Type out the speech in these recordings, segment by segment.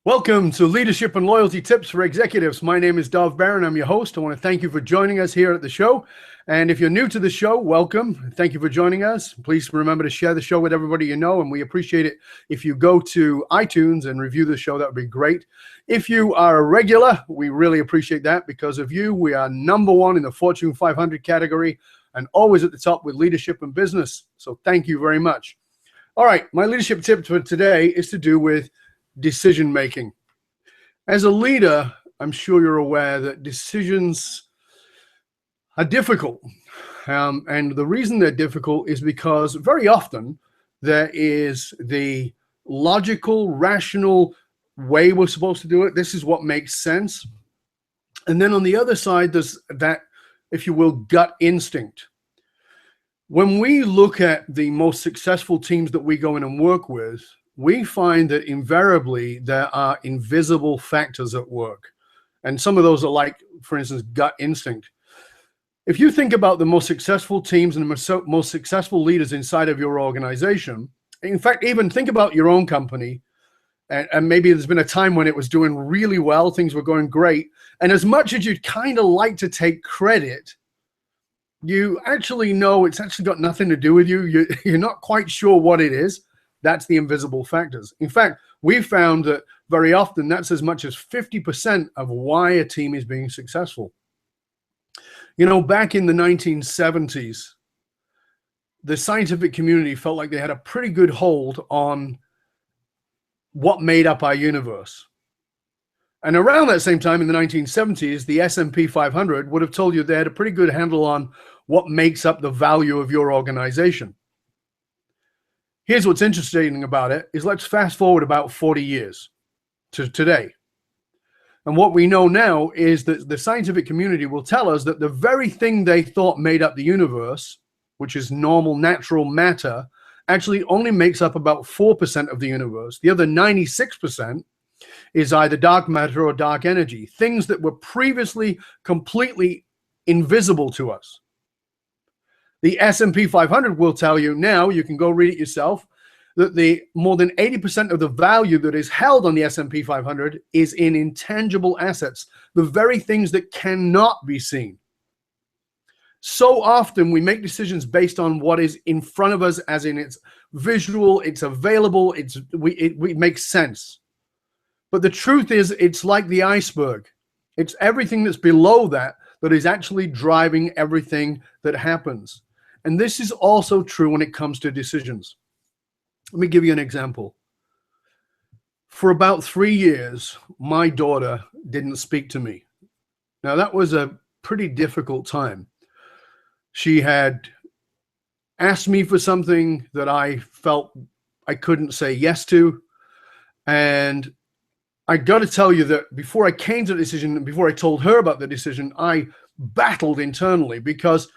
Welcome to Leadership and Loyalty Tips for Executives. My name is Dov Barron. I'm your host. I want to thank you for joining us here at the show. And if you're new to the show, welcome. Thank you for joining us. Please remember to share the show with everybody you know, and we appreciate it if you go to iTunes and review the show. That would be great. If you are a regular, we really appreciate that. Because of you, we are #1 in the Fortune 500 category and always at the top with leadership and business. So thank you very much. All right, my leadership tip for today is to do with decision making. As a leader, I'm sure you're aware that decisions are difficult. And the reason they're difficult is because very often there is the logical, rational way we're supposed to do it. This is what makes sense. And then on the other side, there's that, if you will, gut instinct. When we look at the most successful teams that we go in and work with, we find that invariably there are invisible factors at work. And some of those are like, for instance, gut instinct. If you think about the most successful teams and the most successful leaders inside of your organization, in fact, even think about your own company, and maybe there's been a time when it was doing really well, things were going great. And as much as you'd kind of like to take credit, you actually know it's actually got nothing to do with you. You're not quite sure what it is. That's the invisible factors. In fact, we've found that very often that's as much as 50% of why a team is being successful. You know, back in the 1970s, the scientific community felt like they had a pretty good hold on what made up our universe. And around that same time in the 1970s, the S&P 500 would have told you they had a pretty good handle on what makes up the value of your organization. Here's what's interesting about it is let's fast forward about 40 years to today. And what we know now is that the scientific community will tell us that the very thing they thought made up the universe, which is normal, natural matter, actually only makes up about 4% of the universe. The other 96% is either dark matter or dark energy, things that were previously completely invisible to us. The S&P 500 will tell you now, you can go read it yourself, that the more than 80% of the value that is held on the S&P 500 is in intangible assets, the very things that cannot be seen. So often we make decisions based on what is in front of us, as in it's visual, it's available, it makes sense. But the truth is, it's like the iceberg. It's everything that's below that is actually driving everything that happens. And this is also true when it comes to decisions. Let me give you an example. For about 3 years, my daughter didn't speak to me. Now, that was a pretty difficult time. She had asked me for something that I felt I couldn't say yes to. And I got to tell you that before I came to the decision, before I told her about the decision, I battled internally because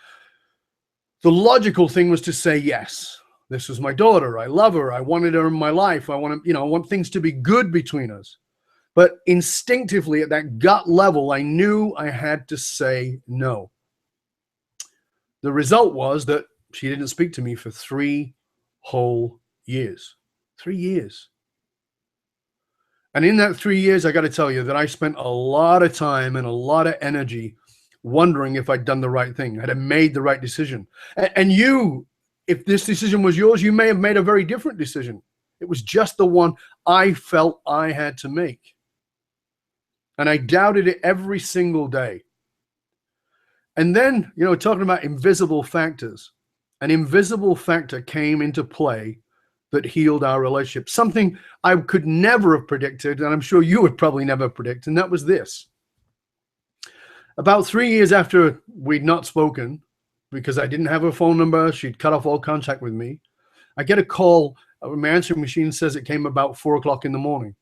the logical thing was to say yes. This was my daughter. I love her. I wanted her in my life. I want things to be good between us. But instinctively at that gut level, I knew I had to say no. The result was that she didn't speak to me for 3 whole years. 3 years. And in that 3 years, I got to tell you that I spent a lot of time and a lot of energy wondering if I'd done the right thing, had I made the right decision. And you, if this decision was yours, you may have made a very different decision. It was just the one I felt I had to make. And I doubted it every single day. And then, talking about invisible factors, an invisible factor came into play that healed our relationship. Something I could never have predicted, and I'm sure you would probably never predict, and that was this. About 3 years after we'd not spoken, because I didn't have her phone number, she'd cut off all contact with me, I get a call. My answering machine says it came about 4 o'clock in the morning.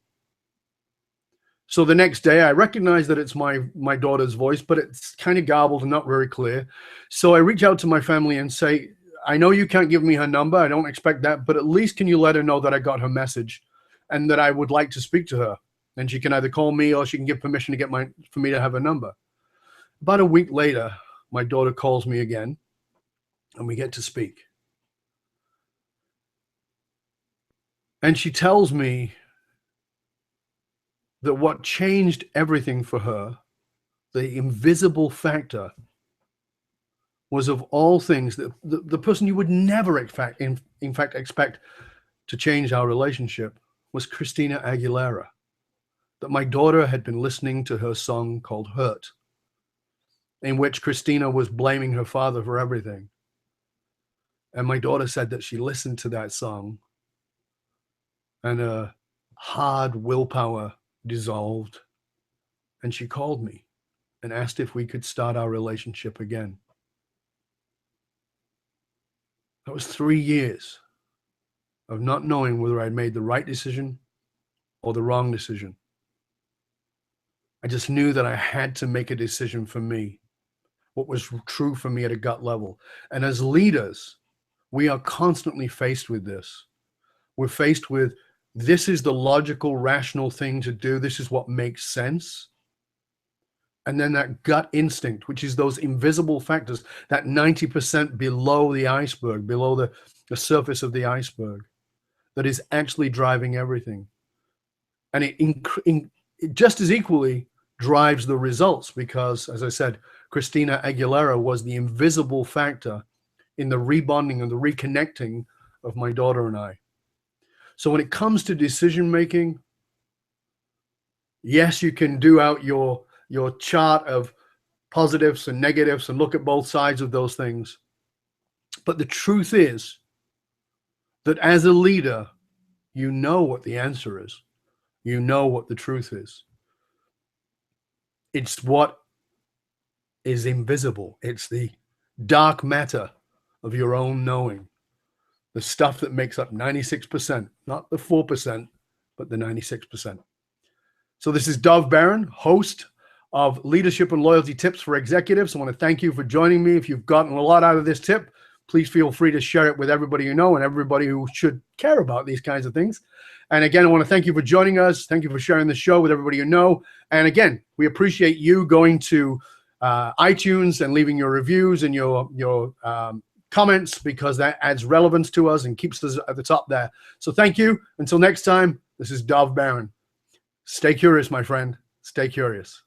So the next day, I recognize that it's my daughter's voice, but it's kind of garbled and not very clear. So I reach out to my family and say, I know you can't give me her number. I don't expect that, but at least can you let her know that I got her message and that I would like to speak to her? And she can either call me or she can give permission to for me to have her number. About a week later, my daughter calls me again and we get to speak. And she tells me that what changed everything for her, the invisible factor, was of all things the person you would never in fact expect to change our relationship was Christina Aguilera. That my daughter had been listening to her song called Hurt, in which Christina was blaming her father for everything. And my daughter said that she listened to that song and her hard willpower dissolved. And she called me and asked if we could start our relationship again. That was 3 years of not knowing whether I'd made the right decision or the wrong decision. I just knew that I had to make a decision for me, what was true for me at a gut level. And as leaders, we are constantly faced with this. We're faced with, this is the logical, rational thing to do. This is what makes sense. And then that gut instinct, which is those invisible factors, that 90% below the iceberg, below the surface of the iceberg, that is actually driving everything. And it just as equally drives the results because, as I said, Christina Aguilera was the invisible factor in the rebonding and the reconnecting of my daughter and I. So when it comes to decision making, yes, you can do out your chart of positives and negatives and look at both sides of those things. But the truth is that as a leader, you know what the answer is. You know what the truth is. It's what is invisible. It's the dark matter of your own knowing. The stuff that makes up 96%, not the 4%, but the 96%. So this is Dov Baron, host of Leadership and Loyalty Tips for Executives. I want to thank you for joining me. If you've gotten a lot out of this tip, please feel free to share it with everybody you know and everybody who should care about these kinds of things. And again, I want to thank you for joining us. Thank you for sharing the show with everybody you know. And again, we appreciate you going to iTunes and leaving your reviews and your comments, because that adds relevance to us and keeps us at the top there. So thank you. Until next time, this is Dov Baron. Stay curious, my friend. Stay curious.